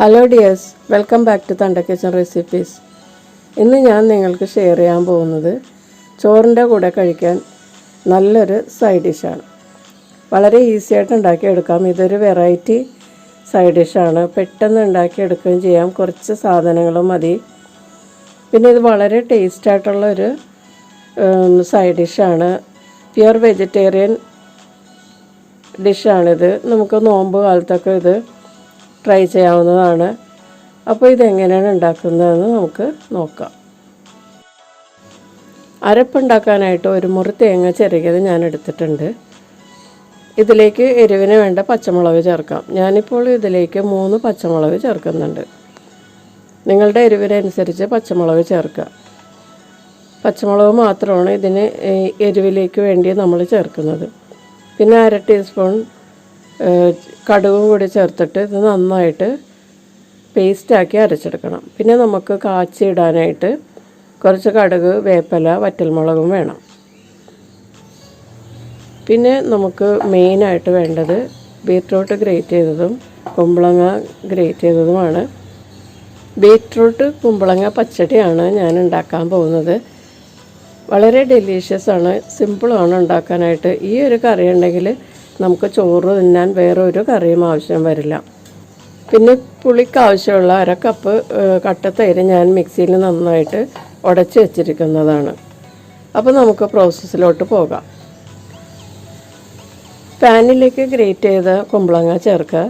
Hello dears, welcome back to Thunder Kitchen recipes. ഇന്ന് ഞാൻ നിങ്ങൾക്ക് ഷെയർ ചെയ്യാൻ പോകുന്നത് ചോറിൻ്റെ കൂടെ കഴിക്കാൻ നല്ലൊരു സൈഡ് ഡിഷാണ്. വളരെ ഈസി ആയിട്ട് ഉണ്ടാക്കിയെടുക്കാം. ഇതൊരു വെറൈറ്റി സൈഡ് ഡിഷാണ്. പെട്ടെന്ന് ഉണ്ടാക്കിയെടുക്കുകയും ചെയ്യാം. കുറച്ച് സാധനങ്ങളും മതി. പിന്നെ ഇത് വളരെ ടേസ്റ്റായിട്ടുള്ളൊരു സൈഡ് ഡിഷാണ്. പ്യുവർ വെജിറ്റേറിയൻ ഡിഷാണിത്. നമുക്ക് നോമ്പ് കാലത്തൊക്കെ ഇത് ട്രൈ ചെയ്യാവുന്നതാണ്. അപ്പോൾ ഇതെങ്ങനെയാണ് ഉണ്ടാക്കുന്നതെന്ന് നമുക്ക് നോക്കാം. അരപ്പുണ്ടാക്കാനായിട്ട് ഒരു മുറി തേങ്ങ ചിരകിയത് ഞാൻ എടുത്തിട്ടുണ്ട്. ഇതിലേക്ക് എരിവിന് വേണ്ട പച്ചമുളക് ചേർക്കാം. ഞാനിപ്പോൾ ഇതിലേക്ക് 3 പച്ചമുളക് ചേർക്കുന്നുണ്ട്. നിങ്ങളുടെ എരിവിനനുസരിച്ച് പച്ചമുളക് ചേർക്കുക. പച്ചമുളക് മാത്രമാണ് ഇതിന് എരിവിലേക്ക് വേണ്ടി നമ്മൾ ചേർക്കുന്നത്. പിന്നെ 1/2 ടീസ്പൂൺ കടുകും കൂടി ചേർത്തിട്ട് ഇത് നന്നായിട്ട് പേസ്റ്റാക്കി അരച്ചെടുക്കണം. പിന്നെ നമുക്ക് കാച്ചിയിടാനായിട്ട് കുറച്ച് കടുക്, വേപ്പില, വറ്റൽമുളകും വേണം. പിന്നെ നമുക്ക് മെയിനായിട്ട് വേണ്ടത് ബീറ്റ്റൂട്ട് ഗ്രേറ്റ് ചെയ്തതും കുമ്പളങ്ങ ഗ്രേറ്റ് ചെയ്തതുമാണ്. ബീറ്റ്റൂട്ട് കുമ്പളങ്ങ പച്ചടിയാണ് ഞാൻ ഉണ്ടാക്കാൻ പോകുന്നത്. വളരെ ഡെലീഷ്യസാണ്, സിമ്പിളാണ് ഉണ്ടാക്കാനായിട്ട്. ഈ ഒരു കറി ഉണ്ടെങ്കിൽ നമുക്ക് ചോറ് തിന്നാൻ വേറെ ഒരു കറിയും ആവശ്യം വരില്ല. പിന്നെ പുളിക്ക് ആവശ്യമുള്ള 1/2 കപ്പ് കട്ടത്തൈര് ഞാൻ മിക്സിയിൽ നന്നായിട്ട് ഉടച്ച് വെച്ചിരിക്കുന്നതാണ്. അപ്പോൾ നമുക്ക് പ്രോസസ്സിലോട്ട് പോകാം. പാനിലേക്ക് ഗ്രേറ്റ് ചെയ്ത കുമ്പളങ്ങ ചേർക്കുക.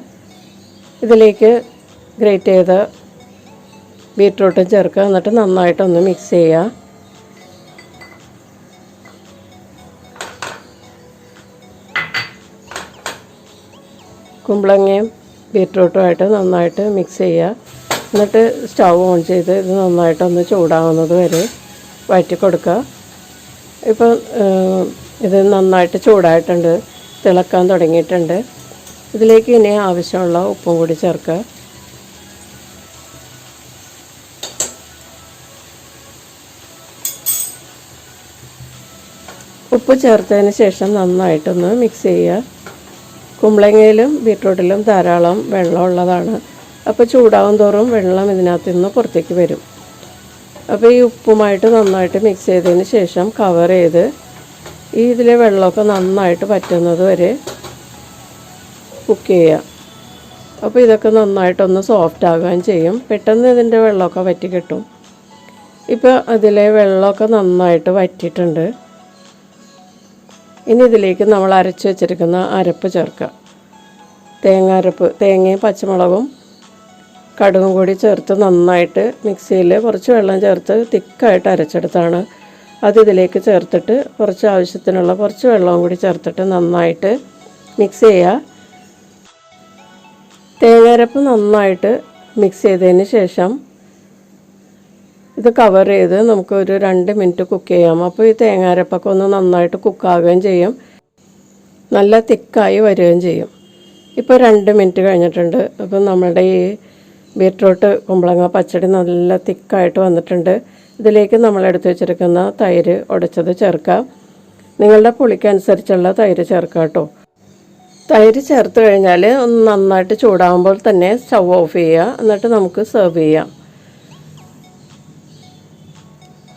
ഇതിലേക്ക് ഗ്രേറ്റ് ചെയ്ത ബീറ്റ്റൂട്ടും ചേർക്കുക. എന്നിട്ട് നന്നായിട്ടൊന്ന് മിക്സ് ചെയ്യുക. കുമ്പളങ്ങയും ബീറ്റ്റൂട്ടുമായിട്ട് നന്നായിട്ട് മിക്സ് ചെയ്യുക. എന്നിട്ട് സ്റ്റൗ ഓൺ ചെയ്ത് ഇത് നന്നായിട്ടൊന്ന് ചൂടാവുന്നത് വരെ വഴറ്റി കൊടുക്കുക. ഇപ്പോൾ ഇത് നന്നായിട്ട് ചൂടായിട്ടുണ്ട്, തിളക്കാൻ തുടങ്ങിയിട്ടുണ്ട്. ഇതിലേക്ക് ഇനി ആവശ്യമുള്ള ഉപ്പും കൂടി ചേർക്കുക. ഉപ്പ് ചേർത്തതിന് ശേഷം നന്നായിട്ടൊന്ന് മിക്സ് ചെയ്യുക. കുമ്പളങ്ങയിലും ബീറ്റ്റൂട്ടിലും ധാരാളം വെള്ളമുള്ളതാണ്. അപ്പോൾ ചൂടാവും തോറും വെള്ളം ഇതിനകത്ത് നിന്ന് പുറത്തേക്ക് വരും. അപ്പോൾ ഈ ഉപ്പുമായിട്ട് നന്നായിട്ട് മിക്സ് ചെയ്തതിന് ശേഷം കവർ ചെയ്ത് ഇതിലെ വെള്ളമൊക്കെ നന്നായിട്ട് വറ്റുന്നത് വരെ കുക്ക് ചെയ്യുക. അപ്പോൾ ഇതൊക്കെ നന്നായിട്ടൊന്ന് സോഫ്റ്റ് ആകുകയും ചെയ്യും. പെട്ടെന്ന് ഇതിൻ്റെ വെള്ളമൊക്കെ വറ്റി കിട്ടും. ഇപ്പോൾ അതിലെ വെള്ളമൊക്കെ നന്നായിട്ട് വറ്റിയിട്ടുണ്ട്. ഇനി ഇതിലേക്ക് നമ്മൾ അരച്ച് വെച്ചിരിക്കുന്ന അരപ്പ് ചേർക്കുക. തേങ്ങ അരപ്പ്, തേങ്ങയും പച്ചമുളകും കടുകും കൂടി ചേർത്ത് നന്നായിട്ട് മിക്സിയിൽ കുറച്ച് വെള്ളം ചേർത്ത് തിക്കായിട്ട് അരച്ചെടുത്താണ്. അത് ഇതിലേക്ക് ചേർത്തിട്ട് കുറച്ച് ആവശ്യത്തിനുള്ള കുറച്ച് വെള്ളവും കൂടി ചേർത്തിട്ട് നന്നായിട്ട് മിക്സ് ചെയ്യുക. തേങ്ങ അരപ്പ് നന്നായിട്ട് മിക്സ് ചെയ്തതിന് ശേഷം ഇത് കവർ ചെയ്ത് നമുക്കൊരു 2 മിനിറ്റ് കുക്ക് ചെയ്യാം. അപ്പോൾ ഈ തേങ്ങാരപ്പൊക്കെ ഒന്ന് നന്നായിട്ട് കുക്കാവുകയും ചെയ്യും, നല്ല തിക്കായി വരികയും ചെയ്യും. ഇപ്പോൾ 2 മിനിറ്റ് കഴിഞ്ഞിട്ടുണ്ട്. അപ്പം നമ്മുടെ ഈ ബീറ്റ്റൂട്ട് കുമ്പളങ്ങ പച്ചടി നല്ല തിക്കായിട്ട് വന്നിട്ടുണ്ട്. ഇതിലേക്ക് നമ്മൾ എടുത്ത് വെച്ചിരിക്കുന്ന തൈര് ഉടച്ചത് ചേർക്കാം. നിങ്ങളുടെ പുളിക്കനുസരിച്ചുള്ള തൈര് ചേർക്കാം കേട്ടോ. തൈര് ചേർത്ത് കഴിഞ്ഞാൽ ഒന്ന് നന്നായിട്ട് ചൂടാകുമ്പോൾ തന്നെ സ്റ്റൗ ഓഫ് ചെയ്യുക. എന്നിട്ട് നമുക്ക് സെർവ് ചെയ്യാം.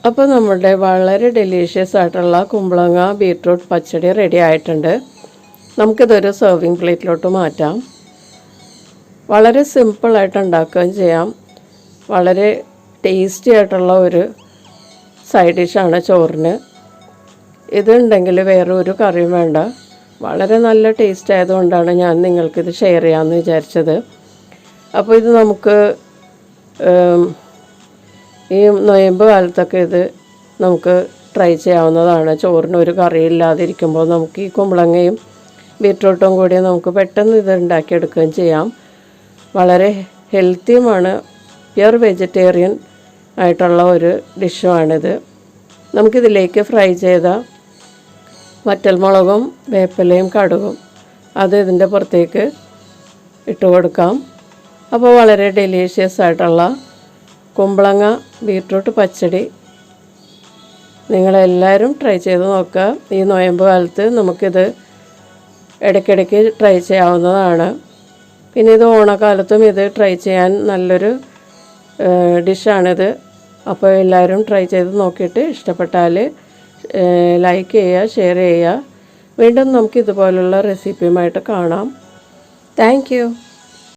അപ്പോൾ നമ്മുടെ വളരെ ഡെലീഷ്യസ് ആയിട്ടുള്ള കുമ്പളങ്ങ ബീറ്റ്റൂട്ട് പച്ചടി റെഡി ആയിട്ടുണ്ട്. നമുക്കിതൊരു സെർവിങ് പ്ലേറ്റിലോട്ട് മാറ്റാം. വളരെ സിമ്പിളായിട്ട് ഉണ്ടാക്കുകയും ചെയ്യാം. വളരെ ടേസ്റ്റി ആയിട്ടുള്ള ഒരു സൈഡ് ഡിഷാണ് ചോറിന്. ഇതുണ്ടെങ്കിൽ വേറെ ഒരു കറിയും വേണ്ട. വളരെ നല്ല ടേസ്റ്റ് ആയതുകൊണ്ടാണ് ഞാൻ നിങ്ങൾക്കിത് ഷെയർ ചെയ്യാമെന്ന് വിചാരിച്ചത്. അപ്പോൾ ഇത് നമുക്ക് ഈ നൊയമ്പ് കാലത്തൊക്കെ ഇത് നമുക്ക് ട്രൈ ചെയ്യാവുന്നതാണ്. ചോറിന് ഒരു കറിയില്ലാതിരിക്കുമ്പോൾ നമുക്ക് ഈ കുമ്പളങ്ങയും ബീറ്റ്റൂട്ടും കൂടി നമുക്ക് പെട്ടെന്ന് ഇത് ഉണ്ടാക്കിയെടുക്കുകയും ചെയ്യാം. വളരെ ഹെൽത്തിയുമാണ്. പ്യുവർ വെജിറ്റേറിയൻ ആയിട്ടുള്ള ഒരു ഡിഷുമാണിത്. നമുക്കിതിലേക്ക് ഫ്രൈ ചെയ്ത വറ്റൽമുളകും വേപ്പിലയും കടുകും അത് ഇതിൻ്റെ പുറത്തേക്ക് ഇട്ട് കൊടുക്കാം. അപ്പോൾ വളരെ ഡെലീഷ്യസ് ആയിട്ടുള്ള കുമ്പളങ്ങ ബീറ്റ്റൂട്ട് പച്ചടി നിങ്ങളെല്ലാവരും ട്രൈ ചെയ്ത് നോക്കുക. ഈ നൊയമ്പ് കാലത്ത് നമുക്കിത് ഇടയ്ക്കിടയ്ക്ക് ട്രൈ ചെയ്യാവുന്നതാണ്. പിന്നെ ഇത് ഓണക്കാലത്തും ഇത് ട്രൈ ചെയ്യാൻ നല്ലൊരു ഡിഷാണിത്. അപ്പോൾ എല്ലാവരും ട്രൈ ചെയ്ത് നോക്കിയിട്ട് ഇഷ്ടപ്പെട്ടാൽ ലൈക്ക് ചെയ്യുക, ഷെയർ ചെയ്യുക. വീണ്ടും നമുക്ക് ഇതുപോലുള്ള റെസിപ്പിയുമായിട്ട് കാണാം. Thank you.